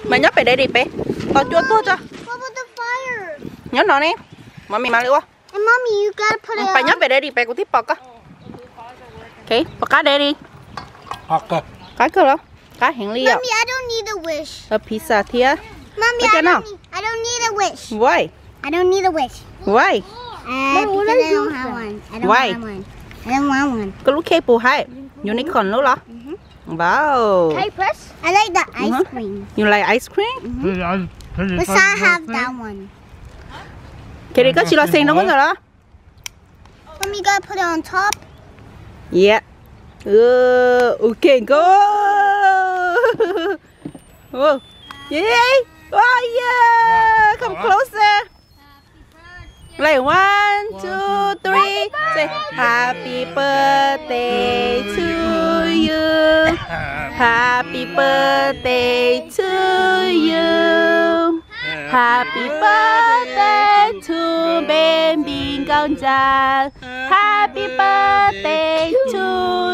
Mày nhấp về đây đi bé. Tao chua tua cho. Nhớ nó nè. Mommy mang đi qua. Mommy, you gotta put it. Phải nhấp về đây đi bé của tiếp bọc á. Ok, bọc cá đây đi. Cá cơ đâu? Cá hiện ly à? Mommy, I don't need a wish. A pizza thia. Mommy, I don't need a wish. Why? I don't need a wish. Why? Because I don't have one. I don't Why? have one. I don't want one. Có lúc kê bù hay. Unicorn lúc đó. Wow. Hey, press. I like the ice cream. You like ice cream? But I have that one. Cái đi có chỉ là xinh đâu rồi đó. Mommy, you gotta put it on top. Yeah. Okay, go. Oh, yeah. Oh, yeah. Come closer. Like 1, 2, 3. Say happy birthday to you. Happy birthday to you. Happy birthday to baby con trai. Happy birthday to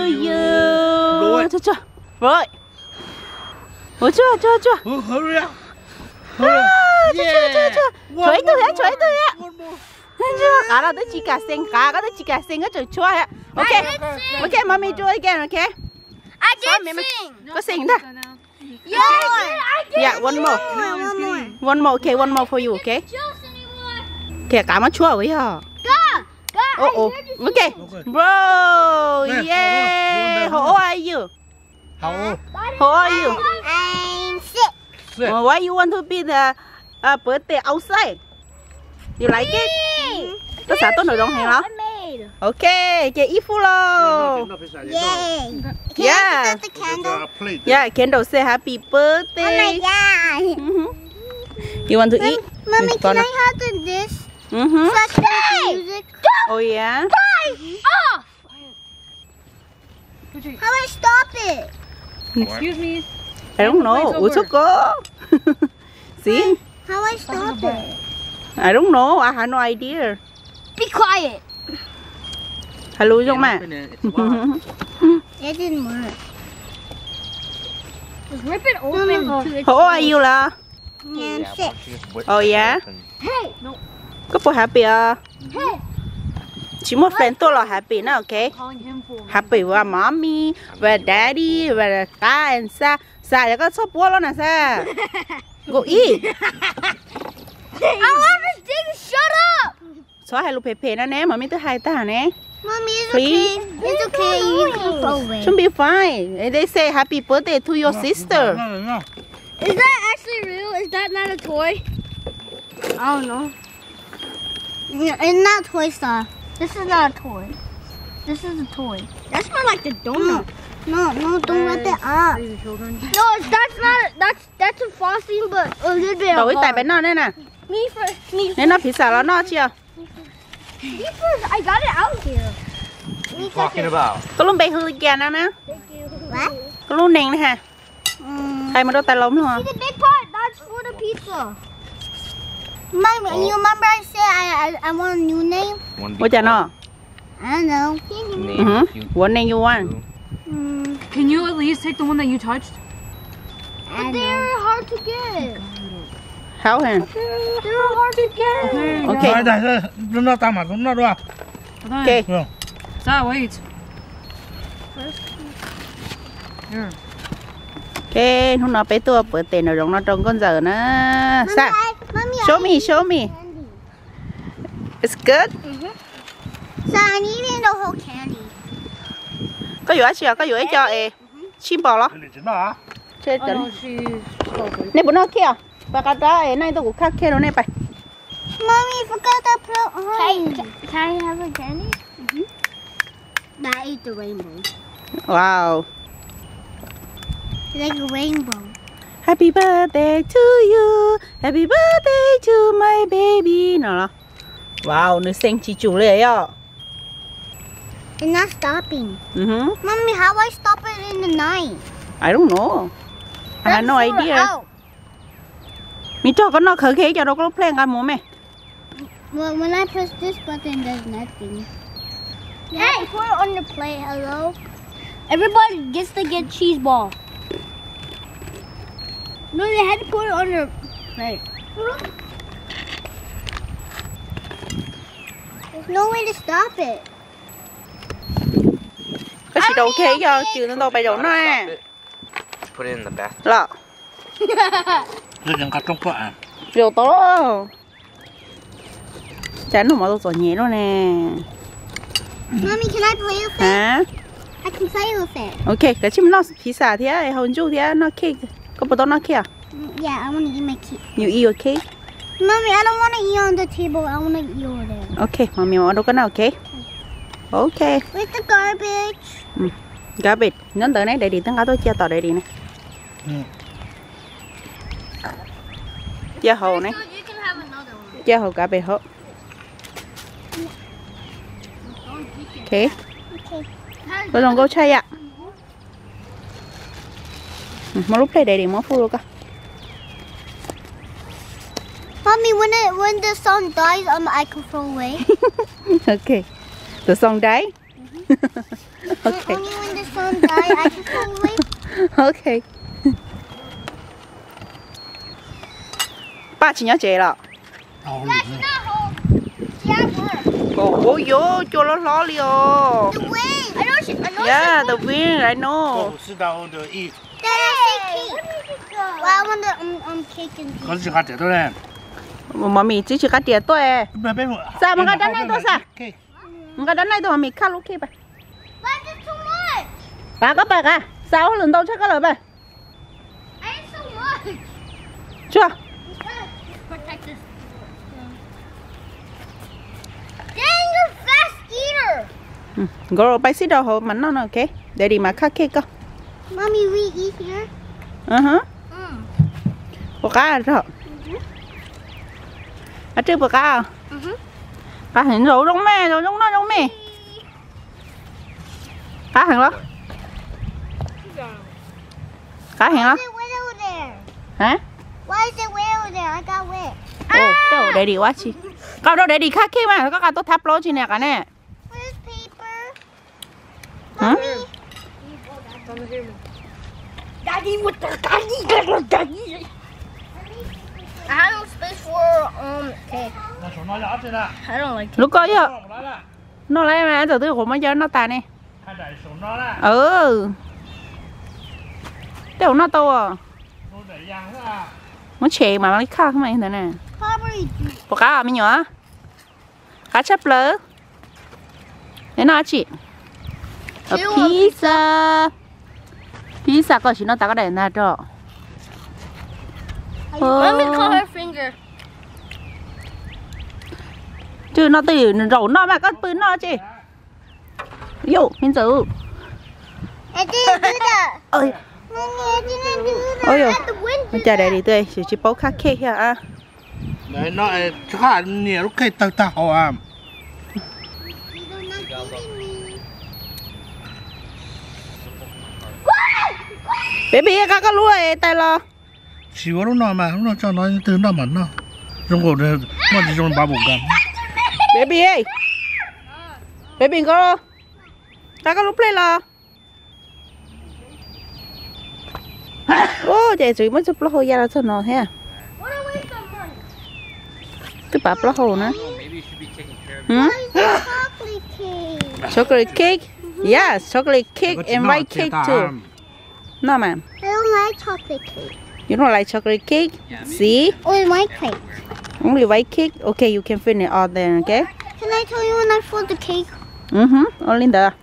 you. Chưa. Rồi. Ủa chưa. Chưa. Chuối tôi á. Chưa. Cả đó tới chỉ cả sinh á trời chua á. Okay, mommy do it again, okay? I did sing. Có sing đó. Yeah, one more. Okay, one more for you, okay? Kìa cả má chua vậy hả? Oh. Okay. Bro, yeah. How old are you? How are you? I'm 6. Why you want to be the birthday outside? You like it? Có xả tốt nổi đồng hẹn hả? Ok, kìa ít phút lo. Yeah. The candle. Yeah, candle say happy birthday. Oh my god. You want to eat? Mommy, can I have this? Music. Oh yeah. Off. How do I stop it? Excuse me. I don't know. Ủa sao có? See? How do I stop it? I don't know. I have no idea. Be quiet. Hello, giống mà. It didn't work. Just rip it open. How old are you là? Yeah, I'm 6. Oh yeah. Hey. Có bộ happy à? Hey. Chỉ một friend tôi là happy nữa, okay? Calling him for. Happy với mommy, với daddy, với ta and sa. Sa là có số bố luôn nè sa. Go eat. I want to dig. Shut up. Số hai lục phê nè nè, mommy tới hai ta nè. Mommy, it's Please? okay. It's okay. You can throw it. Should be fine. And they say happy birthday to your sister. Is that actually real? Is that not a toy? I don't know. It's not Toy Star. This is not a toy. This is a toy. That's more like the donut. No, don't rip it up. No, that's not. That's a frosting, but a little bit. Đổi tại bên nó đây nè. Me first. Nên nó pizza là nó chưa? Me first. I got it out here. What are you talking about? Có lúc bay hư kia nè nè. What? Có lúc nền nè ha. Thay mà đâu tay lốm luôn hả? See the big part? That's for the pizza. Mommy, you remember I said I want a new name? Ủa chà nó? I don't know. What name you want? Can you at least take the one that you touched? I don't know. They're hard to get. How hả? They're hard to get. Okay. nó ta mà nó đó. Okay. Stop, wait. Here. Okay, hôm nào bé tua bữa tiền nào nó trong con giờ nó sao? Mommy, Show me. It's good. So I'm eating the whole candy. Có dụ chưa? Có dụ cho chim bò đó. Chơi Oh tận. no, she's so Này bữa nó kia. Và cả đó này tôi cũng khác kia nó này phải. Mommy, forgot to put it on. Can I have a candy? I ate the rainbow. Wow. It's like a rainbow. Happy birthday to you. Happy birthday to my baby. Nào. Wow, nữ sinh chỉ chủเลยอ่ะ. It's not stopping. Mhm. Mommy, how do I stop it in the night? I don't know. I have no Let's throw it idea. out. Mi cho con nó khởi khí cho nó có planกันหมดไหม? Well, when I press this button, there's nothing. Hey, put it on the plate. Hello. Everybody gets to get cheese ball. No, they had to put it on their plate. There's no way to stop it. Cái gì đâu ok cho chứ nó đâu bay đâu nè. Put it in the bath. Lọ. Rồi chẳng cắt trong quả à. Rồi tốt. Chán nó mà tôi giỏi nhẹ luôn nè. Mommy, can I play with it? Hả? I can play with it. Ok, cái chim nó pizza thế, hồng chú thế, nó cake. Có bao nó kia? Yeah, I want to eat my cake. You eat your cake? Mommy, I don't want to eat on the table. I want to eat over there. Ok, mommy order cái nào ok? Ok. With the garbage. Garbage. Nó tới này để đi tăng cá tôi chia tỏ để đi này. Chia hầu này. So you can have another one. Chia hầu garbage hậu. Ok. Bây giờ go chay ạ. Mà lúc này để đi mua phu luôn cả. Mommy, when the sun dies, I can throw away. Ok. The song die. Ok. Only when the sun dies, I can throw away. Ok. Ba chỉ nhớ chế rồi. Tao That's not home. Yeah, work. Ôi yo, cho nó lo liò. The wind. I know. I know. Yeah, the wind, I know. 知道的意。 Then I say cake. Well, I want the cake and tea. 嗰時下隻都咧， Mami chỉ cá tiệt tôi. 唔俾我。 Sao mà cái đánh này tôi sao? Cái Cái đánh này tôi mami khá lúc kia bà. But it's too much. Bà có bà cả. Sao lần đầu chắc có lời bà. I ate so much. Chưa? Protect this. Dang, you're a fast eater. Girl, bác sĩ đâu hổ mà nó ok. Để đi mà khá cake cơ. Mommy, we eat here. Bộ cá rồi. Ở trên bộ cá à? Cá hình rồi đúng mẹ, rồi đúng nó đúng mẹ. Cá hình đó. Cá hình đó. Why is it wet over there? Hả? Why is it wet over there? I got wet. Ồ, đâu để đi quá chi. Cậu đâu để đi khá cake mà, có cả tôi thắp lỗ chi nè cả nè. Where's paper? Hả? Daddy, what the daddy? I have no space for cake. 我手拿牙去了， I don't like. Lúc có chứ. 我来了， Nó lấy mà giờ tôi cũng mới cho nó tàn nè. 看在手拿了， Ừ. Đâu nó to à. 都这样是吧？ Nó chè mà nó khá không mày thế nè. Strawberry juice. Bộ cá à, mình nhỏ. Cá chép lỡ. Để nó chị. A pizza. Pizza có chỉ nó ta có để na cho. Let me call her finger. Chứ nó từ rổ nó mà có bự nó chị. Yo, mình giữ. I didn't do that. Ơi. Mommy, I didn't do that. Ôi dồi. The wind Nó chạy đây đi tươi, chỉ bố khá cake hả à. Đấy nó chắc là nhiều lúc cái tao tao à. You don't not giving me. Baby, có lúa tay lo. Chỉ có lúc nào mà lúc nào cho nó từ nó mà nó. Trong cổ này nó chỉ trong ba bộ cam. Baby ơi. Baby có. Có lúc lên lo. Ô, chạy chửi mới chụp lô ra là sao nó thế à? Tôi bảo lô hồ nữa. Maybe you should be taking care of Chocolate cake. Chocolate cake? Yes, chocolate cake and white cake too. No, ma'am. I don't like chocolate cake. You don't like chocolate cake? See? Only white cake. Only white cake? Okay, you can finish all then, okay? Can I tell you when I fold the cake? Only the